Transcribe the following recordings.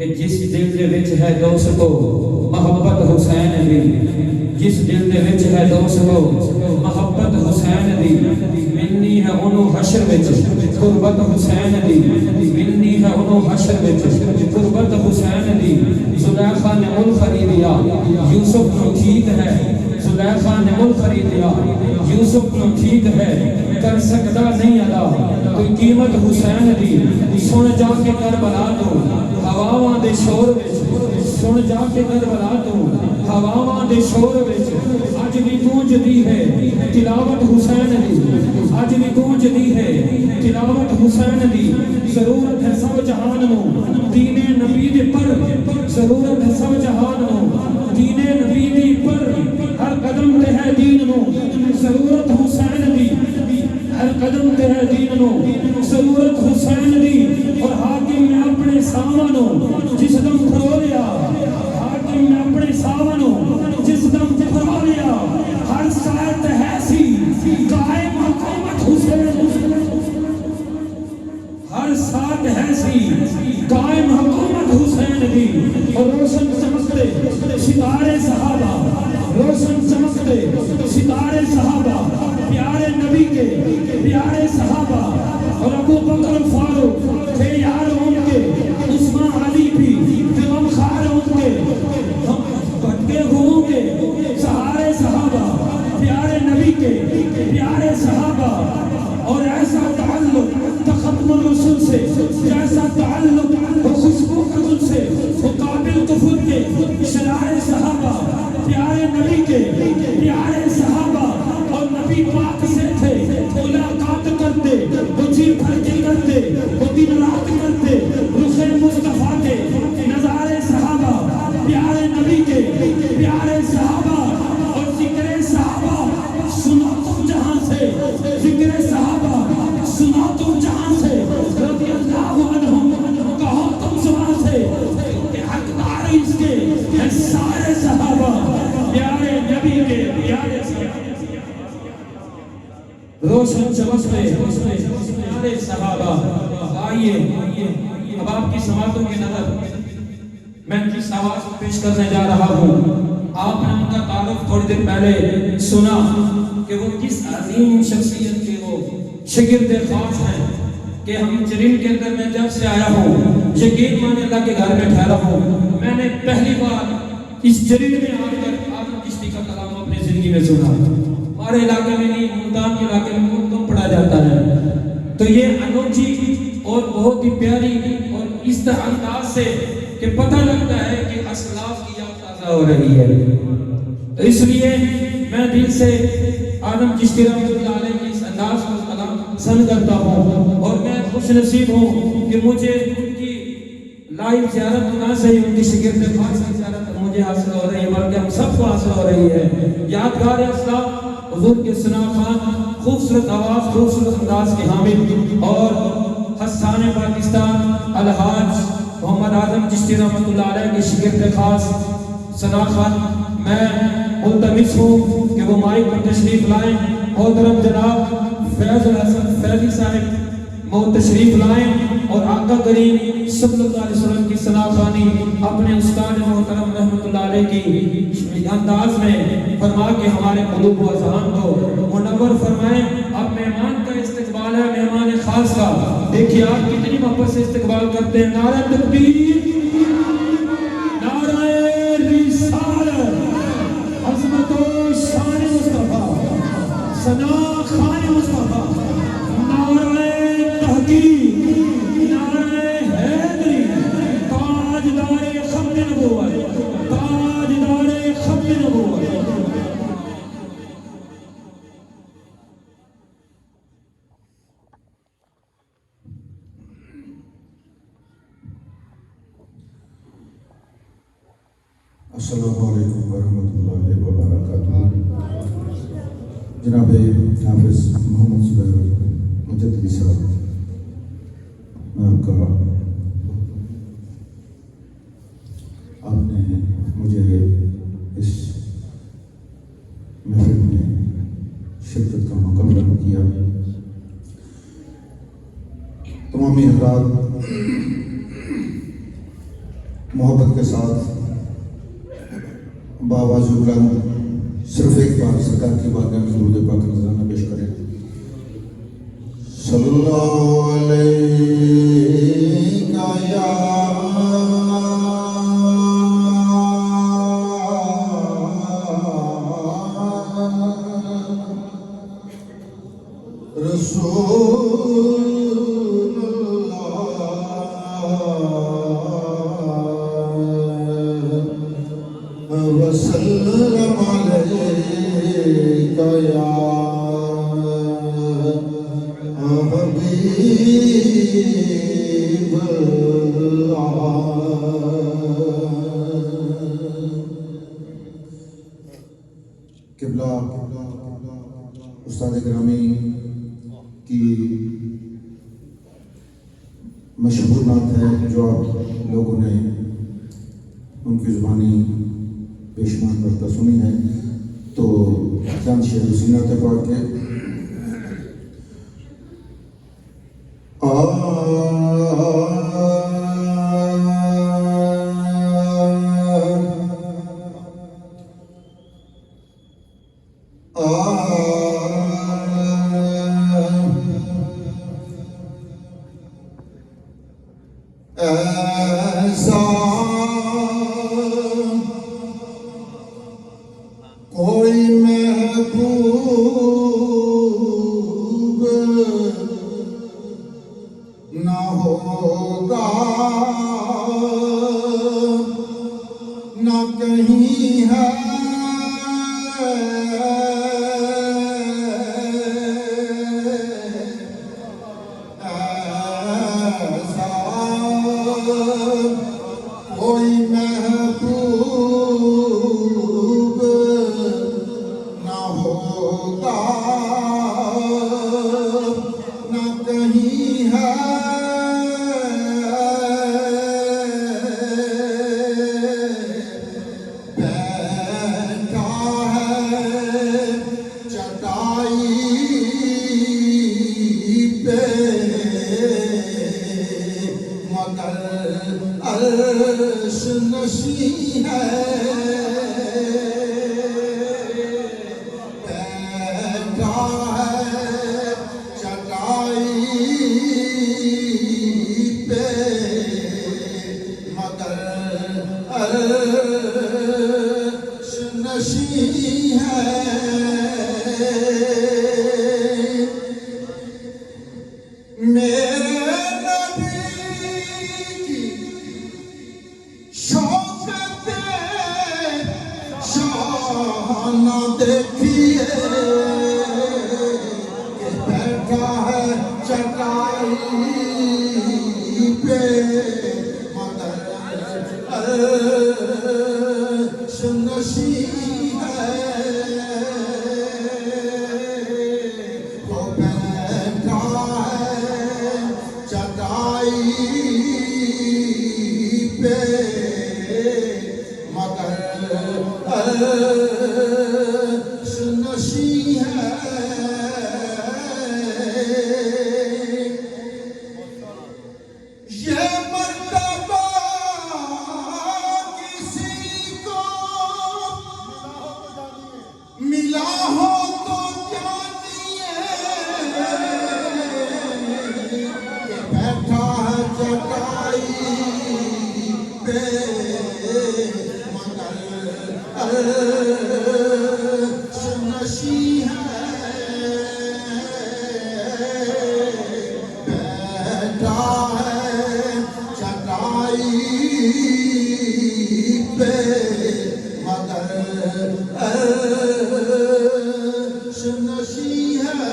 کہ جس دل دے وچ ہے دوستو محبت حسین دی، جس دل دے وچ ہے دوستو محبت حسین دی، ملنی ہے انہوں حشر وچ قربت حسین دی، ملنی ہے انہوں حشر وچ قربت حسین دی۔ زلیخا نے مل خریدیا یوسف نو ٹھیک ہے، زلیخا نے مل خریدیا یوسف نو ٹھیک ہے، کر سکتا نہیں ادا کوئی قیمت حسین دی۔ سن جا کے کربلا تو ہواواں دے شور وچ، سن جا کے کربلا تو ہواواں دے شور وچ، اج بھی گونجدی ہے تلاوت حسین دی، اج بھی گونجدی ہے تلاوت حسین دی۔ ضرورت ہے سب جہان نو دین نبی دے پر، ضرورت ہے سب جہان نو دین نبی دی پر، ہر قدم تے ہے دین نو ضرورت حسین دی، ہر قدم تے ہے دین نو ضرورت حسین دی۔ اور حاکم نے اپنے سامانوں جس دم پھرولیا، حاکم نے اپنے سامانوں جس دم پھرولیا، ہر ساتھ ہے سی قائم حکومت حسین، ہر ساتھ ہے سی قائم حکومت حسین دی۔ اور روشن چمکتے ستارے صحابہ، روشن چمکتے ستارے صحابہ، پیارے نبی کے پیارے صحابہ، اور ابو بکر فاروق تھے یار ان کے، عثمان علی بھی تھے غمخوار ان کے، بھٹکے ہوئوں کے سہارے صحابہ، پیارے نبی کے پیارے صحابہ۔ اور ایسا تعلق ختم الرسول سے، جیسا تعلق وہ خوشبو قدل سے، وہ قابل کفر کے شرائع صحابہ، پیارے نبی کے پیارے صحابہ، اور نبی پاک سے تھے ملاقات کرتے، وہ جی بھر کے کرتے، وہ دن رات کرتے، رخ مصطفیٰ کے نظارے صحابہ، پیارے نبی کے پیارے صحابہ۔ اور ذکر صحابہ سنا تم جہاں سے، ذکر صحابہ سنا تم جہاں سے، رضی اللہ عنہم کہو تم زبان سے، کہ حقدار اس کے ہیں سارے صحابہ، پیارے نبی کے پیارے صحابہ۔ روشن چمکتے پیارے صحابہ۔ آئیے اب آپ کی سماعتوں کی نظر میں جس آواز کو پیش کرنے جا رہا ہوں، آپ نے ان کا تعارف تھوڑی دیر پہلے سنا کہ وہ کس عظیم شخصیت کے وہ شاگرد خاص ہیں، کہ ہم جرین کے اندر میں جب سے آیا ہوں، یقین مانے اللہ کے گھر میں ٹھہرا ہوں، میں نے پہلی بار اس جرین میں آ کر آدم چشتی کا کلام اپنی زندگی میں سنا۔ ہمارے علاقے میں نہیں، ملتان کے علاقے میں بہت کم پڑھا جاتا ہے، تو یہ انوکھی اور بہت ہی پیاری اور اس طرح انداز سے کہ پتہ لگتا ہے کہ اسلاف کی یاد تازہ ہو رہی ہے۔ تو اس لیے میں دل سے آدم چشتی رحمۃ اللہ علیہ کی اس انداز کو کلام پسند کرتا ہوں، اور میں خوش نصیب ہوں کہ مجھے ان کی لائیو زیارت نہ صحیح، ان کی شاگرد خاص کی زیارت مجھے حاصل ہو رہی ہے، بلکہ ہم سب کو حاصل ہو رہی ہے۔ یادگار اسلاف حضور کے ثنا خان، خوبصورت آواز، خوبصورت انداز کے حامل، اور حسان پاکستان الحاج محمد اعظم چشتی رحمۃ اللہ علیہ کے شاگرد خاص ثنا خان، میں ملتمس ہوں کہ وہ مائک پر تشریف لائیں۔ محترم جناب فیض الحسن فیضی صاحب وہ تشریف لائیں، اور آقا کریم صلی اللہ علیہ وسلم کی ثنا خوانی اپنے استاد محترم رحمۃ اللہ علیہ کی انداز میں فرما کے ہمارے قلوب و اذہان کو منور فرمائیں۔ اب مہمان کا استقبال ہے، مہمان خاص کا، دیکھیے آپ کتنی محبت سے استقبال کرتے ہیں۔ نعرہ تکبیر، نعرہ رسالت، عظمت و شان مصطفیٰ، ثنا خان مصطفیٰ، نعرہ تحقیق، نعرہ حیدری، تاجدار ختم نبوت، تاجدار ختم نبوت۔ السلام علیکم ورحمۃ اللہ وبرکاتہ۔ جناب حافظ محمد زبیر مجددی صاحب، میں آپ کا آپ نے مجھے اس محفل میں شرکت کا موقع فراہم کیا۔ تمامی حضرات محبت کے ساتھ بآواز بلند صرف ایک بار سرکار کی بارگاہ میں درود پاک نذرانہ پیش کریں. صلی اللہ علیہ یا رسول اللہ وسلم علیک یا حبیب اللہ. قبلہ استاد گرامی کی مشہور نعت ہے جو آپ لوگوں نے ان کی زبانی پیشمان کرتا سنی ہے، تو چند شعر اسی نعت پاک کے. ایسا کوئی محبوب نہ ہوگا، نہ کہیں ہے کوئی محبوب نہ ہوگا، نہ کہیں ہے بیٹھا ہے چٹائی پہ مگر عرش نشین ہے. بیٹھا ہے چٹائی پہ مگر عرش نشین ہے. میرے نبی کی شوکت شان دیکھیے کہ بیٹھا ہے چٹائی پہ مگر عرش نشین ہے. وہ بیٹھا ہے چٹائی پہ مگر عرش نشین ہے. یہ مرتبہ کسی کو ملا ہو تو جانیے کہ بیٹھا ہے چٹائی پہ مگر عرش نشین ہے. بیٹھا ہے چٹائی پہ مگر عرش نشین ہے.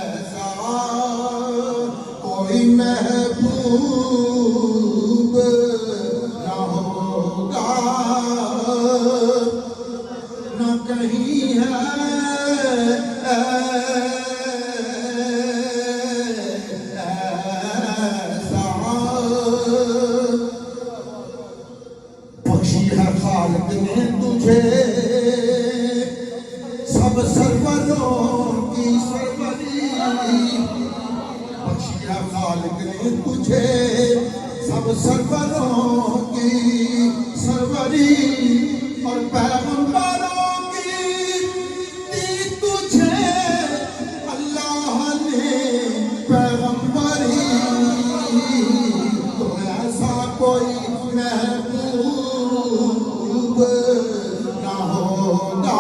ایسا کوئی محبوب نہ ہوگا، نہ کہیں ہے ایسا. بخشی ہے خالق نے تجھے سب سروروں کی سروری، بخشی خالق نے تجھے سب سروروں کی سروری اور پیغمبروں کی دی تجھے اللہ نے پیغمبری تو ایسا کوئی محبوب نہ ہوگا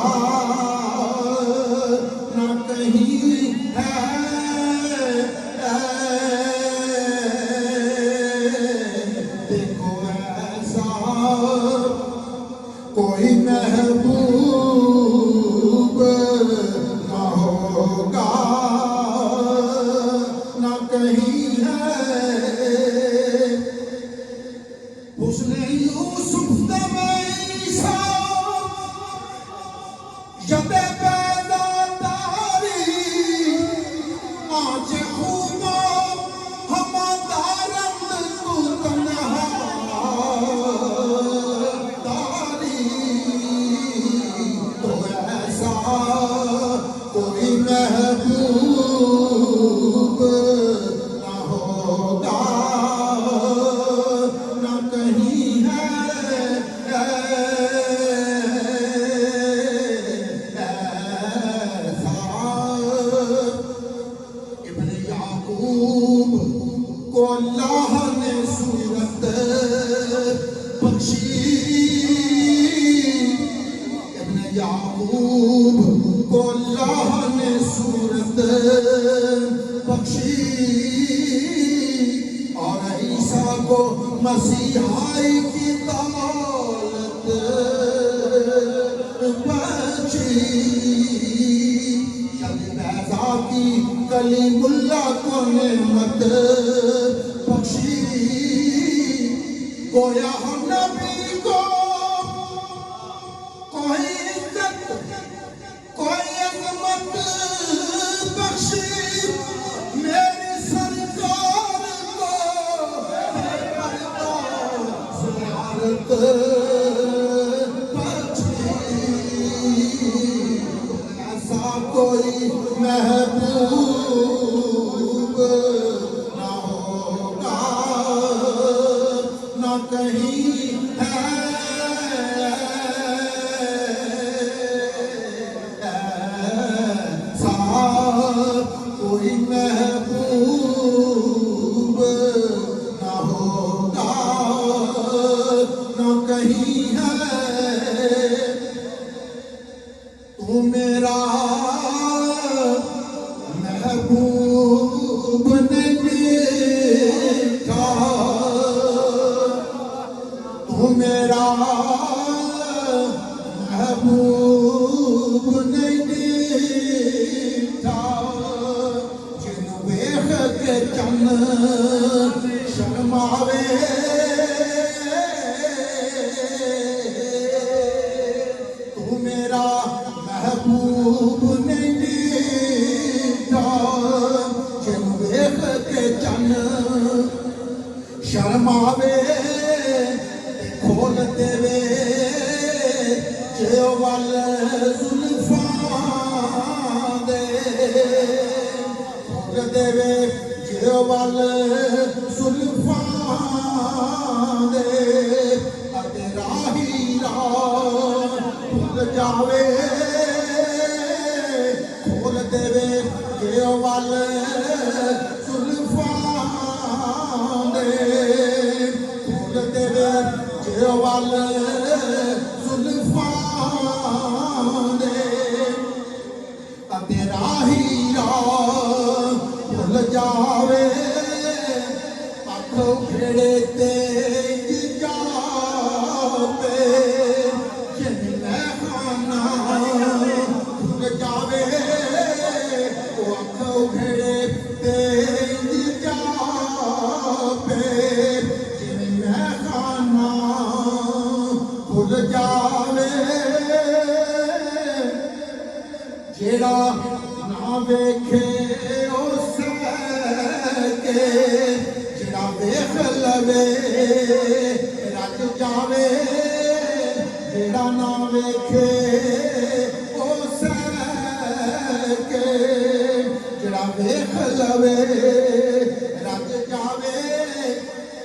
نہ کہیں ہے دیکھو ایسا کوئی محبوب نہ ہوگا نہ کہیں ہے حسن یوسف دم عیسیٰ ید پیدا داری آج خوبا ہم دارند تو تنہا داری تو ایسا کوئی محبوب نہ ہوگا نہ کہیں ہے ایسا ابن یعقوب کو اللہ نے صورت بخشی ابن یعقوب کو اللہ نے صورت بخشی اور عیسیٰ کو مسیحائی کی دولت بخشی شب بیضا کی کلیم اللہ کو نعمت بخشی گویا ہم نبی کو کوئی عزت کوئی عظمت بخشی میری سرکار کو زیارت بخشی ایسا کوئی محبوب نہ ہوگا نہ کہیں ہے ایسا کوئی محبوب نہ ہوگا نہ کہیں ہے تو میرا محبوب نہیں تھا تو میرا محبوب نہیں تھا جن ویخ کے چن شرماوے تو میرا محبوب نہیں تھا جن ویخ کے چن شرماوے کھول دے جو وال زلفاں دے کھول دے جو وال زلفاں دے اتے راہی راہ بھول جاوے کھول دے جو وال زلفاں دے کھول دے جو وال زلفاں دے اتے راہی راہ بھول جاوے اکھ اکھڑے تے جاوے جن میں خانہ بھول جاوے وہ اکھ اکھڑے تے جاوے جن میں خانہ بھول جاوے جیڑا نہ ویکھے اس کے جیڑا ویکھ لوے رج جاوے جیڑا نہ ویکھے اس کے جیڑا ویکھ لوے رج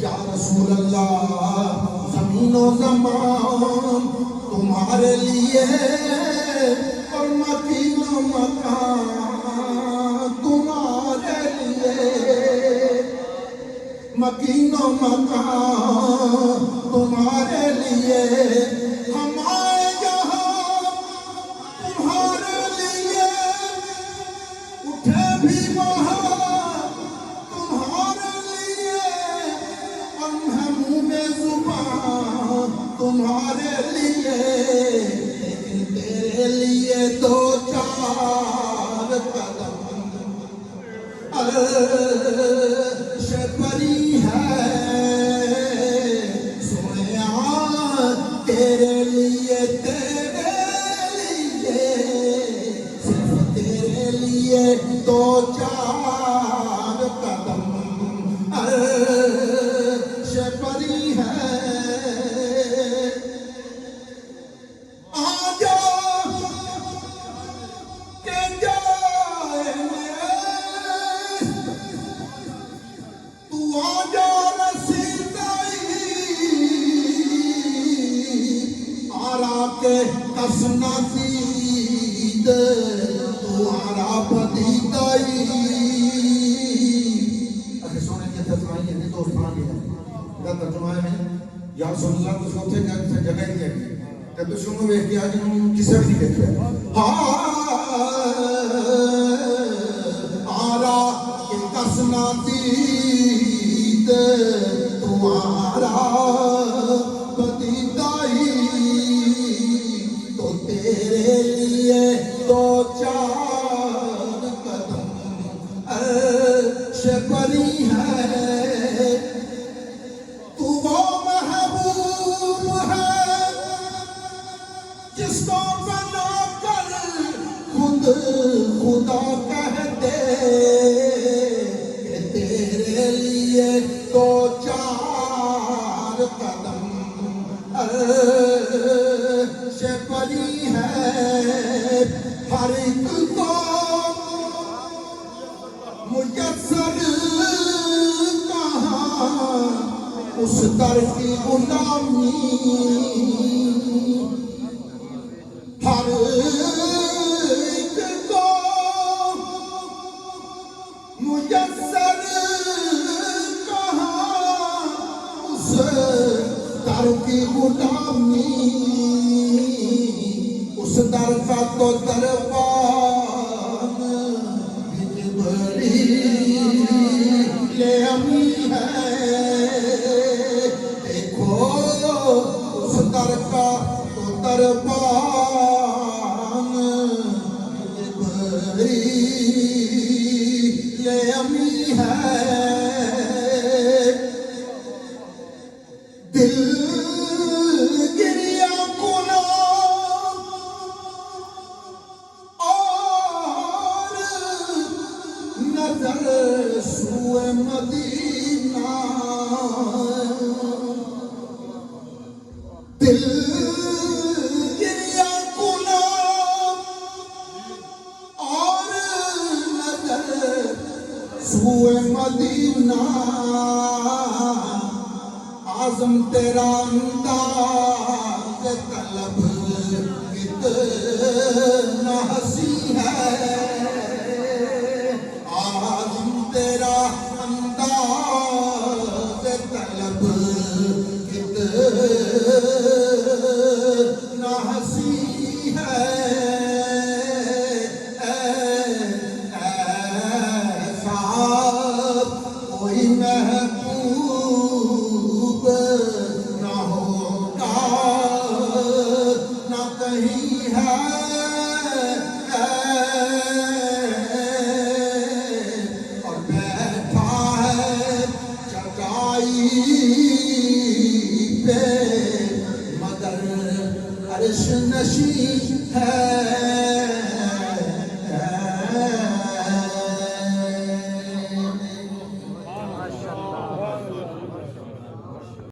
یا رسول اللہ زمین و زمان تمہارے لیے اور مکین و مکان تمہارے لیے مکین و مکان تمہارے لیے ہم آئے یہاں تمہارے لیے اٹھے بھی وہاں تمہارے لیے ہم ہیں منہ میں زبان تمہارے لیے لیکن تیرے لیے دو چار قدم عرش پری ہے سویا تیرے لیے صرف تیرے لیے دو چار قدم عرش پری ہے آجا کہ جائے تو آجا رسیدائی آرا کے کسنا زید تو آرا بدیدائی اگر سونے کی ترجمہ یہ نہیں دوست پڑھا لیا ہے ترجمہ ہے یا رسول اللہ کو سوچے جگہ ہی ہے کہ تشوں میں ایک کیا جنہوں کسے بھی نہیں دیکھا آرا کے کسنا زید تمہارا بدیدائی تو تیرے لیے دو چار قدم عرش پری ہے تو وہ محبوب ہے جس کو بنا کر خود خدا کہتے کہ تیرے لیے دو چار قدم عرش پری ہے ہر ایک کو میسر کہاں اس در کی غلامی ہر ایک کو میسر کہاں اس در کی غلامی اس در کا تو دربان جبریل امی ہے دیکھو اس در کا تو دربان جبریل امی ہے دل گریا کنا اور نظر سوئے مدینہ دل گریا کنا اور نظر سوئے مدینہ عظم تیرا انداز طلب کتنا حسی ہے عظم تیرا انداز طلب کتنا حسی ہے ایسا کوئی محبوب نہ ہوگا نہ کہیں ہے اور بیٹھا ہے چٹائی پہ مگر عرش نشین ہے